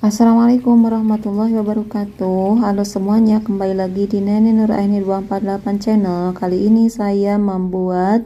Assalamualaikum warahmatullahi wabarakatuh. Halo semuanya, kembali lagi di Neni Nuraini 248 channel. Kali ini saya membuat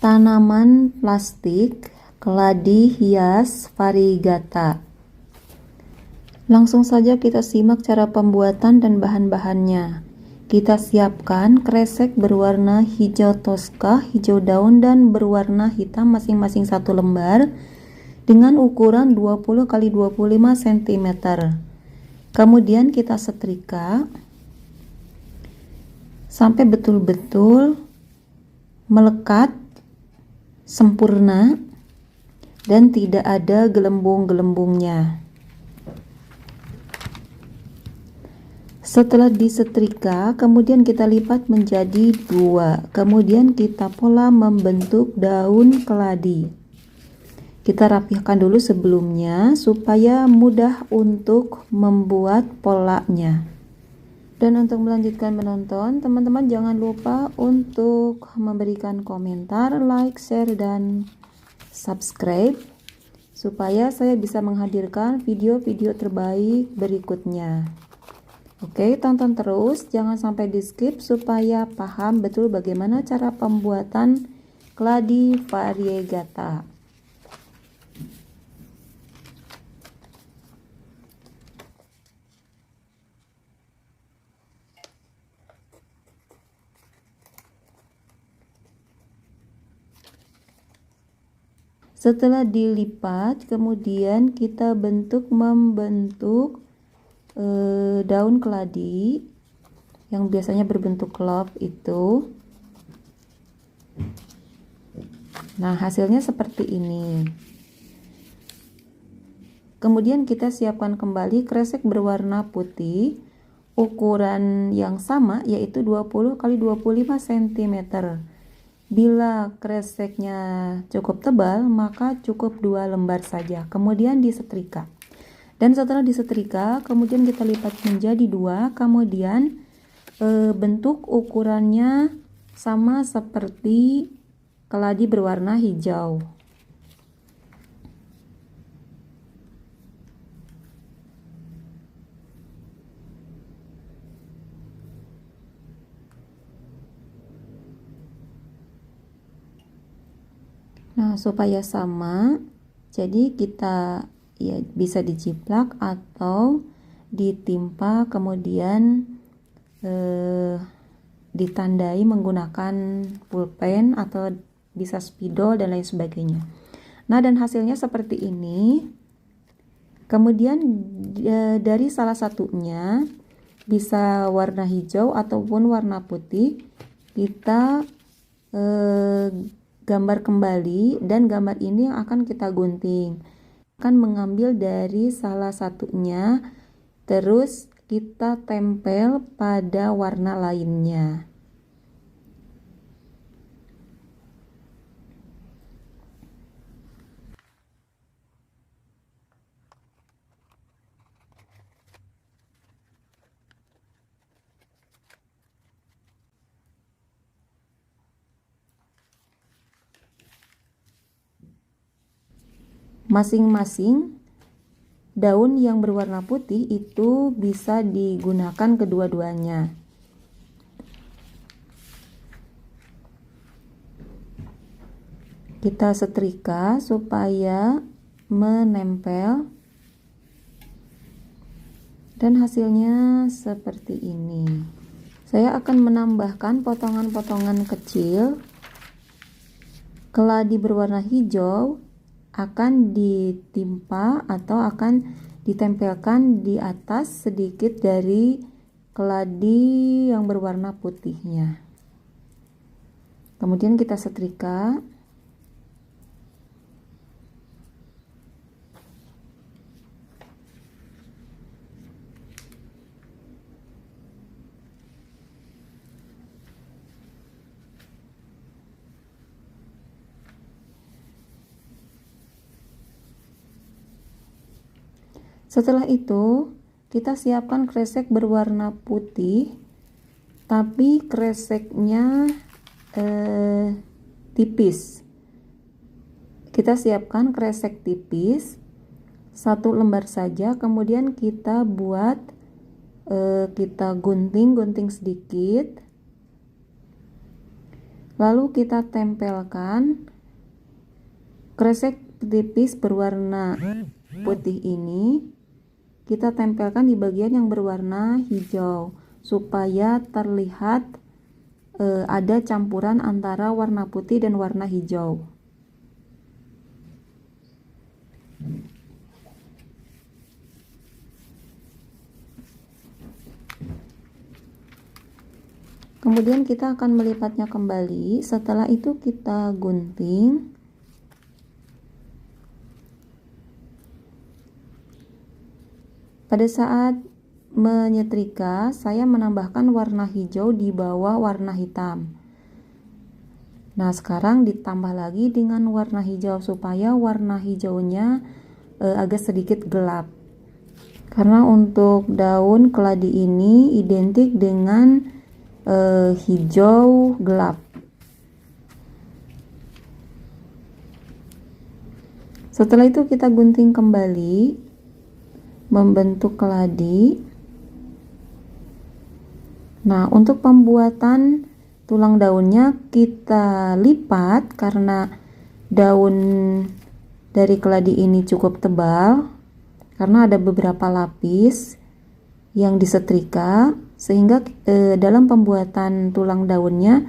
tanaman plastik keladi hias variegata. Langsung saja kita simak cara pembuatan dan bahan-bahannya. Kita siapkan kresek berwarna hijau toska, hijau daun, dan berwarna hitam masing-masing 1 lembar dengan ukuran 20 x 25 cm. Kemudian kita setrika sampai betul-betul melekat sempurna dan tidak ada gelembung-gelembungnya. Setelah disetrika, kemudian kita lipat menjadi 2. Kemudian kita pola membentuk daun keladi. Kita rapihkan dulu sebelumnya supaya mudah untuk membuat polanya. Dan untuk melanjutkan menonton, teman-teman jangan lupa untuk memberikan komentar, like, share, dan subscribe supaya saya bisa menghadirkan video-video terbaik berikutnya. Oke, tonton terus, jangan sampai di skip supaya paham betul bagaimana cara pembuatan keladi variegata. Setelah dilipat, kemudian kita membentuk daun keladi yang biasanya berbentuk love itu. Nah, hasilnya seperti ini. Kemudian kita siapkan kembali kresek berwarna putih ukuran yang sama, yaitu 20 x 25 cm. Bila kreseknya cukup tebal, maka cukup 2 lembar saja. Kemudian disetrika. Dan setelah disetrika, kemudian kita lipat menjadi 2. Kemudian bentuk ukurannya sama seperti keladi berwarna hijau. Nah, supaya sama, jadi kita ya bisa dijiplak atau ditimpa, kemudian ditandai menggunakan pulpen atau bisa spidol dan lain sebagainya. Nah, dan hasilnya seperti ini. Kemudian dari salah satunya bisa warna hijau ataupun warna putih, kita gambar kembali, dan gambar ini yang akan kita gunting. Akan mengambil dari salah satunya, terus kita tempel pada warna lainnya. Masing-masing daun yang berwarna putih itu bisa digunakan kedua-duanya. Kita setrika supaya menempel, dan hasilnya seperti ini. Saya akan menambahkan potongan-potongan kecil keladi berwarna hijau, akan ditimpa atau akan ditempelkan di atas sedikit dari keladi yang berwarna putihnya. Kemudian kita setrika. Setelah itu, kita siapkan kresek berwarna putih, tapi kreseknya tipis. Kita siapkan kresek tipis, satu lembar saja, kemudian kita buat kita gunting sedikit, lalu kita tempelkan kresek tipis berwarna putih ini, kita tempelkan di bagian yang berwarna hijau supaya terlihat ada campuran antara warna putih dan warna hijau. Kemudian kita akan melipatnya kembali. Setelah itu kita gunting. Pada saat menyetrika, saya menambahkan warna hijau di bawah warna hitam. Nah, sekarang ditambah lagi dengan warna hijau supaya warna hijaunya agak sedikit gelap. Karena untuk daun keladi ini identik dengan hijau gelap. Setelah itu kita gunting kembali membentuk keladi. Nah, untuk pembuatan tulang daunnya kita lipat karena daun dari keladi ini cukup tebal, karena ada beberapa lapis yang disetrika, sehingga dalam pembuatan tulang daunnya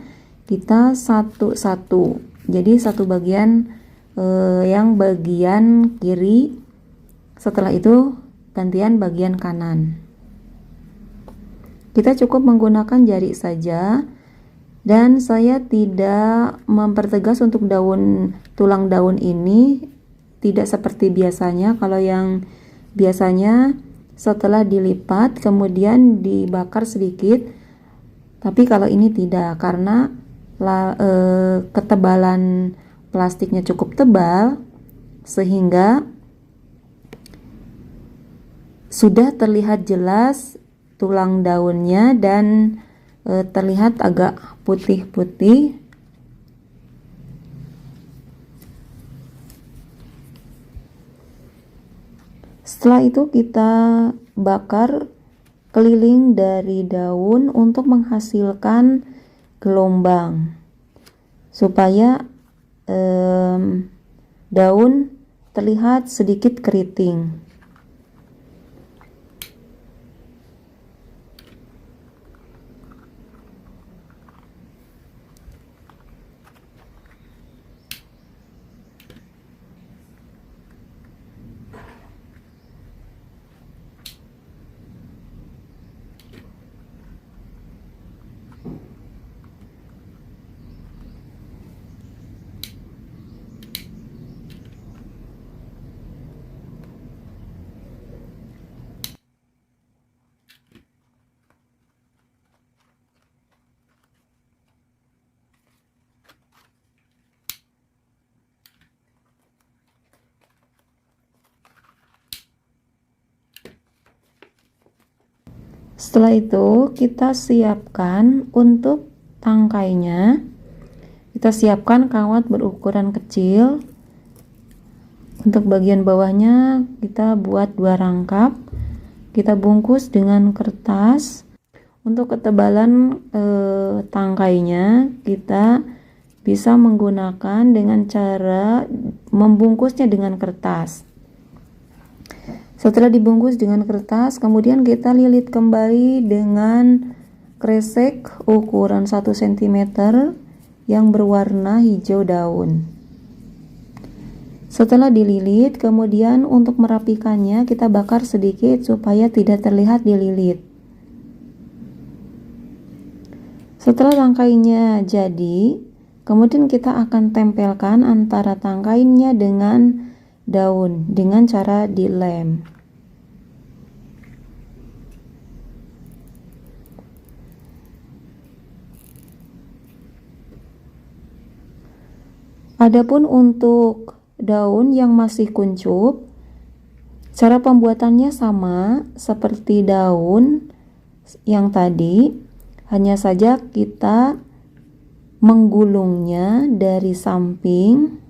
kita satu-satu. Jadi satu bagian yang bagian kiri, setelah itu gantian bagian kanan. Kita cukup menggunakan jari saja, dan saya tidak mempertegas untuk tulang daun ini, tidak seperti biasanya. Kalau yang biasanya setelah dilipat kemudian dibakar sedikit, tapi kalau ini tidak, karena ketebalan plastiknya cukup tebal sehingga sudah terlihat jelas tulang daunnya dan terlihat agak putih-putih. Setelah itu kita bakar keliling dari daun untuk menghasilkan gelombang supaya daun terlihat sedikit keriting. Setelah itu kita siapkan untuk tangkainya. Kita siapkan kawat berukuran kecil. Untuk bagian bawahnya kita buat 2 rangkap. Kita bungkus dengan kertas. Untuk ketebalan tangkainya kita bisa menggunakan dengan cara membungkusnya dengan kertas. Setelah dibungkus dengan kertas, kemudian kita lilit kembali dengan kresek ukuran 1 cm yang berwarna hijau daun. Setelah dililit, kemudian untuk merapikannya kita bakar sedikit supaya tidak terlihat dililit. Setelah tangkainya jadi, kemudian kita akan tempelkan antara tangkainya dengan daun dengan cara dilem. Adapun untuk daun yang masih kuncup, cara pembuatannya sama seperti daun yang tadi, hanya saja kita menggulungnya dari samping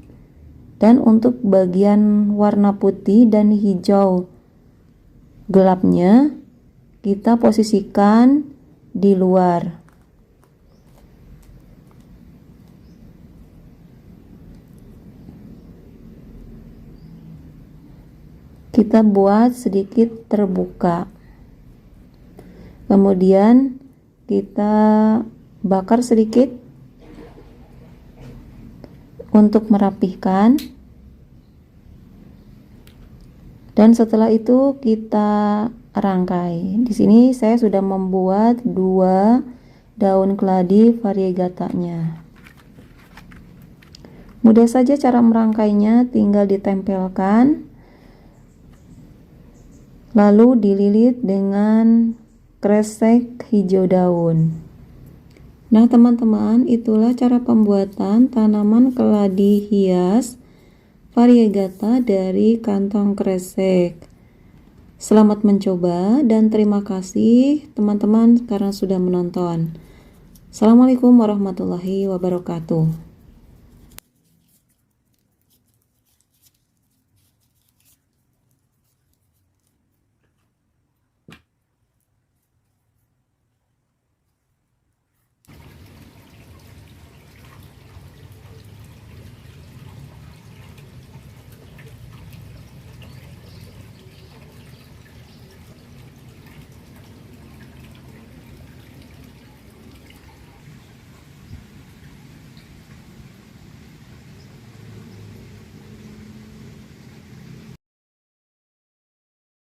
Dan untuk bagian warna putih dan hijau gelapnya kita posisikan di luar. Kita buat sedikit terbuka. Kemudian kita bakar sedikit untuk merapihkan. Dan setelah itu kita rangkai. Di sini saya sudah membuat 2 daun keladi variegatanya. Mudah saja cara merangkainya, tinggal ditempelkan lalu dililit dengan kresek hijau daun. Nah teman-teman, itulah cara pembuatan tanaman keladi hias variegata dari kantong kresek. Selamat mencoba dan terima kasih teman-teman karena sudah menonton. Assalamualaikum warahmatullahi wabarakatuh.